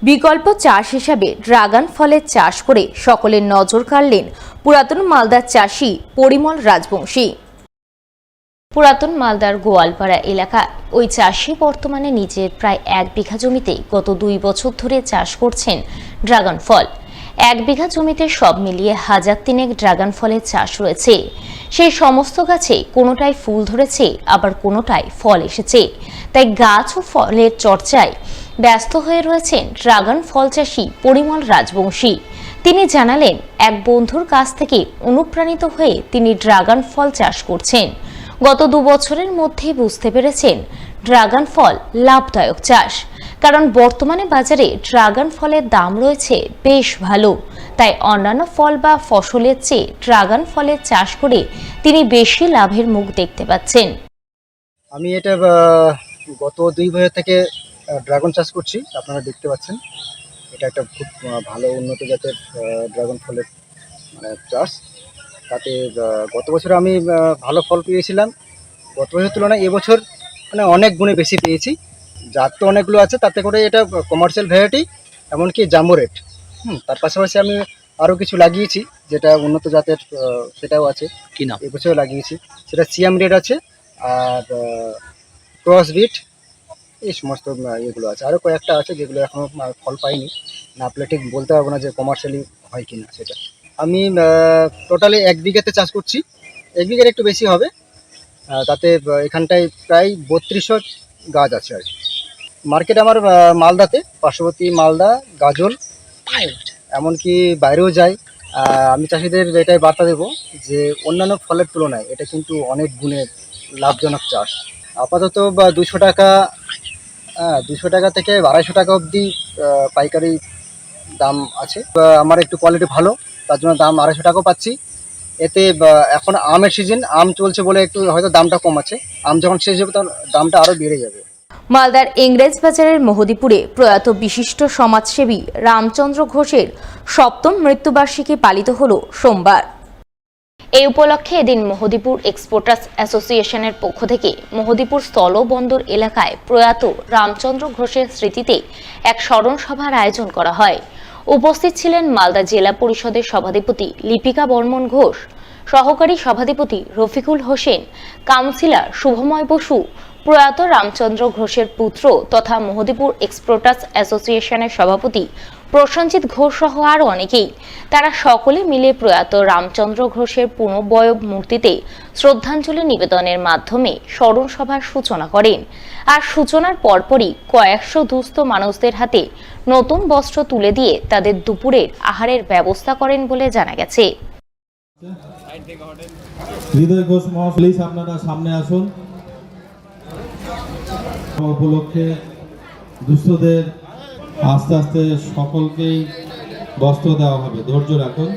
বিকল্প চাষ হিসাবে ড্রাগন ফলের চাষ করে সকলের নজর কাড়লেন পুরাতন মালদার চাষি পরিমল রাজবংশী। পুরাতন মালদার গোয়ালপাড়া এলাকা ওই চাষি বর্তমানে নিজের প্রায় 1 বিঘা জমিতে গত 2 বছর ধরে চাষ করছেন ড্রাগন ফল। 1 বিঘা জমিতে সব মিলিয়ে 1000 ড্রাগন ফলের চাষ রয়েছে। সেই সমস্ত গাছে কোনোটাই ফুল ধরেছে, আবার কোনোটাই ফল এসেছে। তাই গাছ ও ফলের চর্চায় ব্যস্ত হয়ে রয়েছেন ড্রাগন ফল চাষি পরিমল রাজবংশী। তিনি জানালেন, এক বন্ধুর কাছ থেকে অনুপ্রাণিত হয়ে তিনি ড্রাগন ফল চাষ করছেন। গত 2 বছরের মধ্যেই বুঝতে পেরেছেন ড্রাগন ফল লাভদায়ক চাষ, কারণ বর্তমানে বাজারে ড্রাগন ফলের দাম রয়েছে বেশ ভালো। তাই অন্যান্য ফল বা ফসলের চেয়ে ড্রাগন ফলের চাষ করে তিনি বেশি লাভের মুখ দেখতে পাচ্ছেন। আমি এটা গত 2 বছর থেকে ড্রাগন চাষ করছি। আপনারা দেখতে পাচ্ছেন এটা একটা খুব ভালো উন্নত জাতের ড্রাগন ফলের চাষ। তাতে গত বছর আমি ভালো ফল পেয়েছিলাম। গত বছরের তুলনায় এবছর অনেক গুণে বেশি পেয়েছি। জাত তো অনেকগুলো আছে, তাতে করে এটা কমার্শিয়াল ভ্যারাইটি, এমনকি জাম্বো রেট। তার পাশাপাশি আমি আরও কিছু লাগিয়েছি যেটা উন্নত জাতের, সেটাও আছে কিনা এবছর লাগিয়েছি। সেটা সিয়াম রেড আছে, আর ক্রস বিট, এই সমস্ত ইয়েগুলো আছে। আরও কয়েকটা আছে যেগুলো এখনও ফল পাইনি, না আপনি ঠিক বলতে পারবো না যে কমার্শিয়ালি হয় কিনা সেটা। আমি টোটালি 1 বিঘাতে চাষ করছি। 1 বিঘার একটু বেশি হবে। তাতে এখানটায় প্রায় 3200 গাছ আছে আর কি। মার্কেট আমার মালদাতে, পার্শ্ববর্তী মালদা, গাজল, এমনকি বাইরেও যাই। আমি চাষিদের এটাই বার্তা দেবো যে অন্যান্য ফলের তুলনায় এটা কিন্তু অনেক গুণে লাভজনক চাষ। আপাতত 200 টাকা, 200 টাকা থেকে 250 টাকা অবধি পাইকারি দাম আছে। আমার একটু কোয়ালিটি ভালো, তার জন্য দাম 250 টাকাও পাচ্ছি। এতে এখন আমের সিজন, আম চলছে বলে একটু হয়তো দামটা কম আছে। আম যখন শেষ হবে তখন দামটা আরও বেড়ে যাবে। মালদার ইংরেজ বাজারের মহদীপুরে প্রয়াত বিশিষ্ট সমাজসেবী রামচন্দ্র ঘোষের 7ম মৃত্যুবার্ষিকী পালিত হল সোমবার। এই উপলক্ষে এদিন মহদীপুর এক্সপোর্টার্স অ্যাসোসিয়েশনের পক্ষ থেকে মহদীপুর স্থলবন্দর এলাকায় প্রয়াত রামচন্দ্র ঘোষের স্মৃতিতে এক স্মরণ সভার আয়োজন করা হয়। উপস্থিত ছিলেন মালদা জেলা পরিষদের সভাধিপতি লিপিকা বর্মন ঘোষ, সহকারী সভাধিপতি রফিকুল হোসেন, কাউন্সিলর শুভময় বসু, প্রয়াত রামচন্দ্র ঘোষের পুত্র তথা মহদীপুর এক্সপোর্টার্স অ্যাসোসিয়েশনের সভাপতি প্রসেনজিৎ ঘোষ সহ আরও অনেকেই। তারা সকলে মিলে প্রয়াত রামচন্দ্র ঘোষের পুনর্বয়ব মূর্তিতে শ্রদ্ধাঞ্জলি নিবেদনের মাধ্যমে স্মরণ সভার সূচনা করেন। আর সূচনার পরপরই কয়েকশো দুস্থ মানুষদের হাতে নতুন বস্ত্র তুলে দিয়ে তাদের দুপুরের আহারের ব্যবস্থা করেন বলে জানা গেছে। হৃদয় ঘোষ মহাপ্লিজ আপনারা সামনে আসুন। উপলক্ষে দুস্থদের আস্তে আস্তে সকলকেই বস্ত্র দেওয়া হবে, ধৈর্য রাখুন।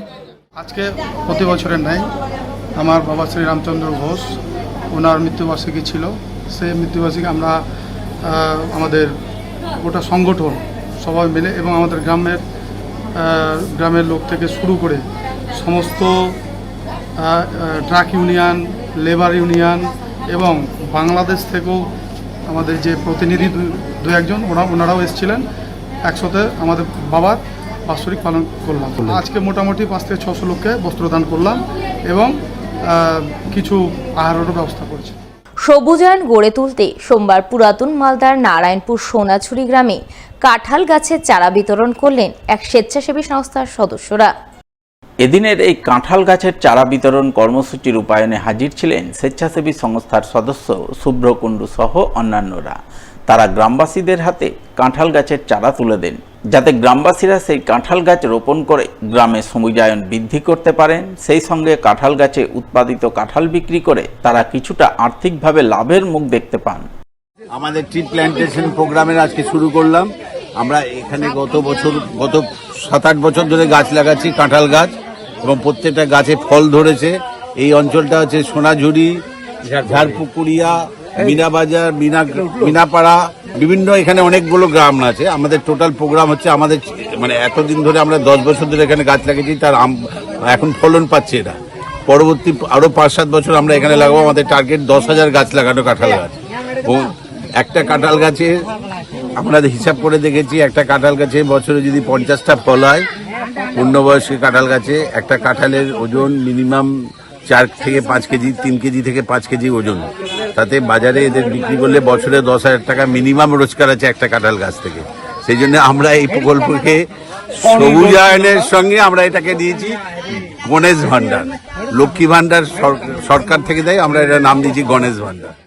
আজকে প্রতি বছরের ন্যায় আমার বাবা শ্রী রামচন্দ্র ঘোষ, ওনার মৃত্যুবার্ষিকী ছিল। সেই মৃত্যুবার্ষিকী আমরা আমাদের গোটা সংগঠন সবাই মিলে এবং আমাদের গ্রামের লোক থেকে শুরু করে সমস্ত ট্রাক ইউনিয়ন, লেবার ইউনিয়ন এবং বাংলাদেশ থেকেও আমাদের যে প্রতিনিধি 2-1 ওনারাও এসেছিলেন, একসাথে আমাদের বাবার বাৎসরিক পালন করলাম। আজকে মোটামুটি 500 থেকে 600 লোককে বস্ত্রদান করলাম এবং কিছু আহারেরও ব্যবস্থা করছি। সবুজায়ন গড়ে তুলতে সোমবার পুরাতন মালদার নারায়ণপুর সোনাঝুরি গ্রামে কাঁঠাল গাছের চারা বিতরণ করলেন এক স্বেচ্ছাসেবী সংস্থার সদস্যরা। এদিনের এই কাঁঠাল গাছের চারা বিতরণ কর্মসূচি রূপায়ণে হাজির ছিলেন স্বেচ্ছাসেবী সংস্থার সদস্য শুভ্র কুণ্ডু সহ অন্যান্যরা। তারা গ্রামবাসীদের হাতে কাঁঠাল গাছের চারা তুলে দেন, যাতে গ্রামবাসীরা সেই কাঁঠাল গাছ রোপণ করে গ্রামে সমুজায়ন বৃদ্ধি করতে পারেন। সেই সঙ্গে কাঁঠাল গাছে উৎপাদিত কাঁঠাল বিক্রি করে তারা কিছুটা আর্থিকভাবে লাভের মুখ দেখতে পান। আমাদের ট্রি প্ল্যান্টেশন প্রোগ্রামের আজকে শুরু করলাম। আমরা এখানে গত 7-8 বছর ধরে গাছ লাগাচ্ছি, কাঁঠাল গাছ, এবং প্রত্যেকটা গাছে ফল ধরেছে। এই অঞ্চলটা হচ্ছে সোনাঝুরি, ঝাড়পুকুরিয়া, মিনাবাজার, মিনাপাড়া, বিভিন্ন এখানে অনেকগুলো গ্রাম আছে। আমাদের টোটাল প্রোগ্রাম হচ্ছে আমাদের এতদিন ধরে আমরা 10 বছর ধরে এখানে গাছ লাগিয়েছি, তার এখন ফলন পাচ্ছে এরা। পরবর্তী আরও 5-7 বছর আমরা এখানে লাগাবো। আমাদের টার্গেট 10,000 গাছ লাগানো, কাঁঠাল গাছ। এবং একটা কাঁঠাল গাছে আমরা হিসাব করে দেখেছি একটা কাঁঠাল গাছে বছরে যদি 50টা ফল হয়, পূর্ণবয়স্ক কাঁঠাল গাছে একটা কাঁঠালের ওজন মিনিমাম 4 থেকে 5 কেজি, 3 কেজি থেকে 5 কেজি ওজন। তাতে বাজারে এদের বিক্রি করলে বছরে 10,000 টাকা মিনিমাম রোজগার আছে একটা কাঁঠাল গাছ থেকে। সেই জন্য আমরা এই প্রকল্পকে সবুজায়নের সঙ্গে আমরা এটাকে দিয়েছি গণেশ ভান্ডার। লক্ষ্মী ভান্ডার সরকার থেকে দেয়, আমরা এটা নাম দিয়েছি গণেশ ভান্ডার।